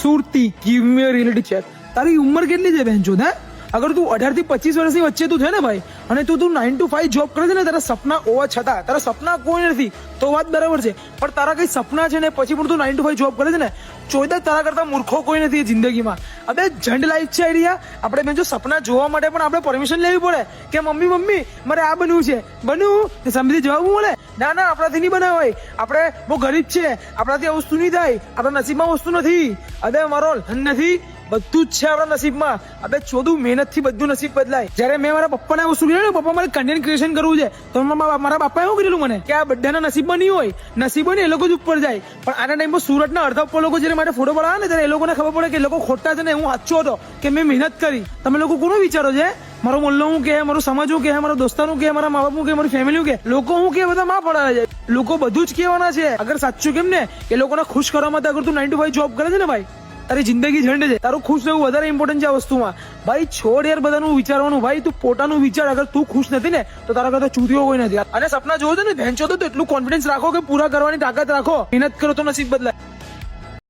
સુરતી give me અ reality check. તારી ઉંમર કેટલી છે બેનચોદ? હે, અગર તું 18 થી 25 વર્ષની વચ્ચે તું છે ને ભાઈ, અને તું 9 to 5 જોબ કરે છે ને, તારા સપના હોવા છતાં તારા સપના કોઈ નથી તો વાત બરાબર છે, પણ તારા કઈ સપના છે ને પછી પણ તું 9 to 5 જોબ કરે છે ને, ચોદા તારા કરતા મૂર્ખો કોઈ નથી જિંદગીમાં. અબે જંડ લાઈફ છે આઈડિયા. આપણે બેન જો સપના જોવા માટે પણ આપણે પરમિશન લેવી પડે કે મમ્મી મારે આ બનવું છે, બનવું સમજી જવાબ મળે. ના આપણાથી નહીં બનાવાય, આપણે બહુ ગરીબ છે, આપણાથી આ વસ્તુ નહીં થાય, આપણા નસીબમાં વસ્તુ નથી. અબે મારો નથી, બધું જ છે આપણા નસીબમાં. અબે ચોદું મહેનત થી બધું નસીબ બદલાય. જયારે મેં મારા પપ્પાને આ વસ્તુ કીધું, પપ્પા મારે કન્ટેન્ટ ક્રિએશન કરવું છે, તો મારા પપ્પાએ શું કરેલું મને કે આ બધાના નસીબમાં નહીં હોય, નસીબ હોય ને એ લોકો જ ઉપર જાય. પણ આના ટાઈમમાં સુરતના અડધા ઉપર લોકો જયારે માટે ફોટો પડાવે ને ત્યારે એ લોકોને ખબર પડે કે એ લોકો ખોટા છે ને હું સાચો હતો, કે મેં મહેનત કરી. તમે લોકો કોનો વિચારો છે? મારો મોલ્લો હું કે, મારું સમાજ હું કે, મારા દોસ્તારું કે, મારા મા બાપ હું કે, મારી ફેમિલી કે, લોકો હું કે બધા માં પડાવે છે. લોકો બધું જ કહેવાના છે. અગર સાચું કેમ ને એ લોકોને ખુશ કરવા માટે અગર તું 9 to 5 જોબ કરે છે ને ભાઈ, તારી જિંદગી ઝંડ છે. તારું ખુશ રહેવું વધારે ઇમ્પોર્ટન્ટ છે આ વસ્તુમાં. ભાઈ છોડ યાર બધાનું વિચારવાનું. ભાઈ તું પોતાનું વિચાર. અગર તું ખુશ નથી ને તો તારા કરતા ચૂતિયો કોઈ નથી. અને સપના જોવો છો ને ભેંચો તો એટલું કોન્ફિડન્સ રાખો કે પૂરા કરવાની તાકાત રાખો. મહેનત કરો તો નસીબ બદલાય.